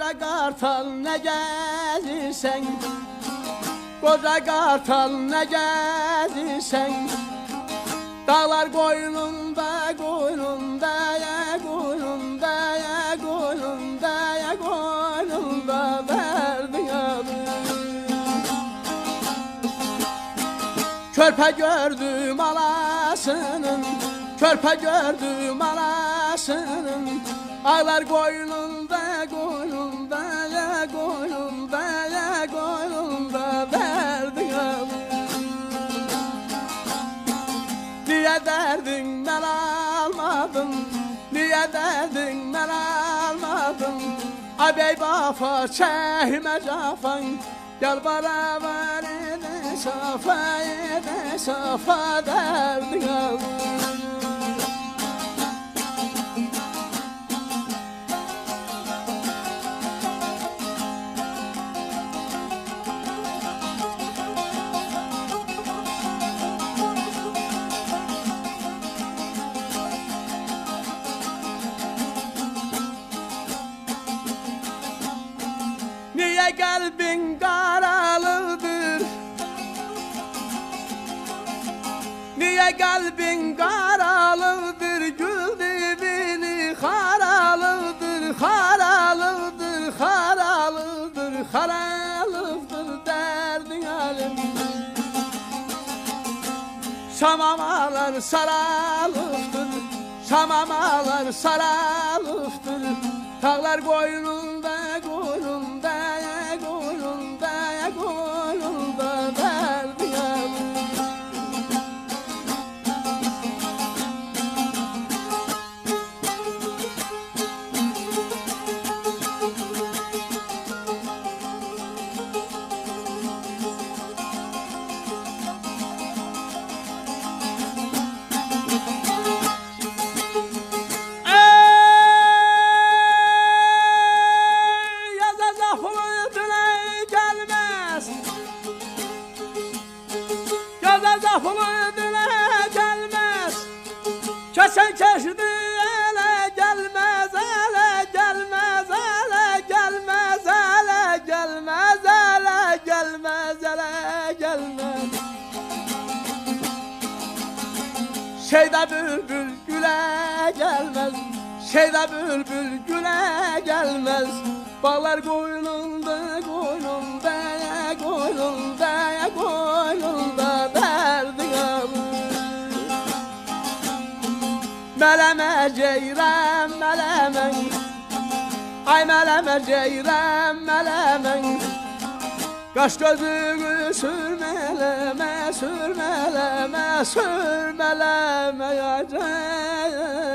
koca kartal ne gezirsen, koca kartal ne gezirsen, dağlar koynunda koynunda ya koynunda ya koynunda ya koynunda verdin adı. Körpe gördüm alasının, körpe gördüm alasının, ağlar koynunda koynunda ya koynunda ya koynunda verdin adı. Niye derdin ben almadım, niye derdin ben almadım, abey bafa çehme cafan, gel beraber ede safa derdin al. Niye kalbin karalıdır, niye kalbin karalıdır, gül dibini haralıdır, haralıdır, haralıdır, haralıdır derdin halim. Şamamalar saralıftır, şamamalar saralıftır, tağlar koynunda koynunda ya koynunda ya koynunda derdin halim. Kesen çeşidi ele gelmez, ele gelmez, ele gelmez, ele gelmez, ele gelmez, ele gelmez. Şeyda bülbül güle gelmez, şeyda bülbül güle gelmez, bağlar koynunda koynunda ya koynunda ya koynunda derdin alır. Meleme ceyran melemen, ay meleme ceyran melemen, kaş gözünü sürmeleme, sürmeleme, sürmeleme ya ceylan.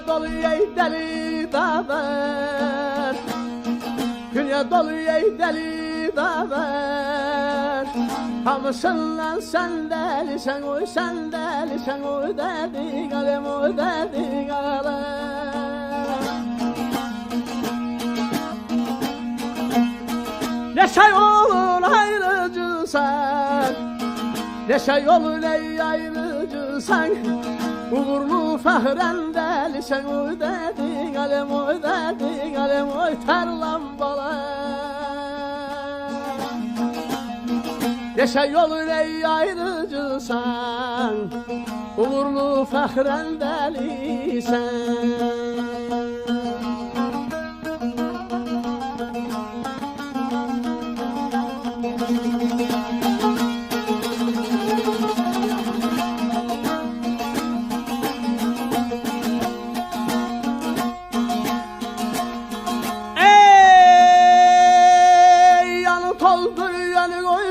Dolu ey deli dağlar, dünya dolu ey deli dağlar. Hamısın lan sen delisen oy, sen delisen oy dedik alem, oy dedik alem. Ne şey olur ayrıcısan, ne şey olur ey ayrıcısan, uğurlu fahren delisen oy dedin alem, oy dedin alem, oy tarlam bala. Yaşa yolun ey ayrıcısan, uğurlu fahren delisen.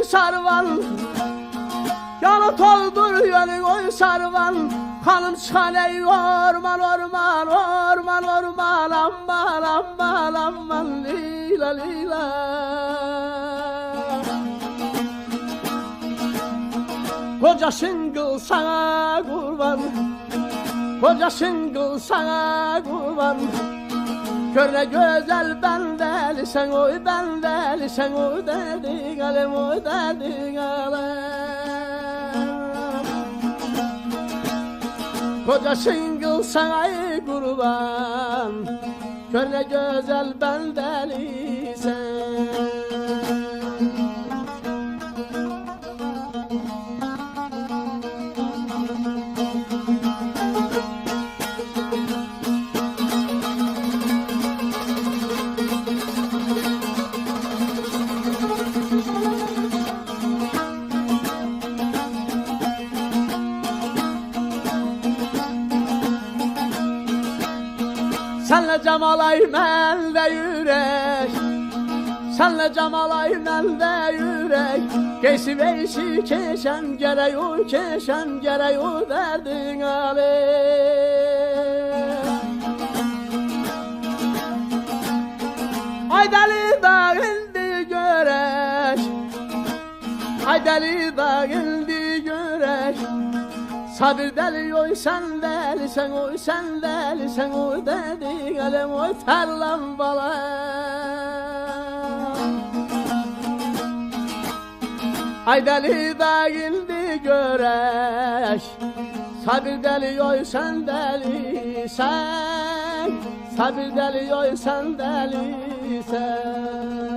Sarvan, yanı toldur yanı oy bir sarvan hanım çıkan ey orman orman orman orman aman aman aman lila lila. Koca şıngıl sana kurban, koca şıngıl sana kurban. Kör ne güzel ben deli sen oy ben deli sen oy dedin alem oy dedin alem. Koca şıngıl sana kurban, kör ne güzel ben deli sen. Senle cemalay mende yürek, senle cemalay mende yürek. Geysi veysi keşen gerek o keşen gerek o derdin ali. Ay deli da geldi görek, ay deli da geldi görek. Sabir deli oy sen deli sen oy sen deli sen oy dedi alem oy terlam bala. Ay deli da geldi görek, sabir deli oy sen deli sen, sabir deli oy sen deli sen.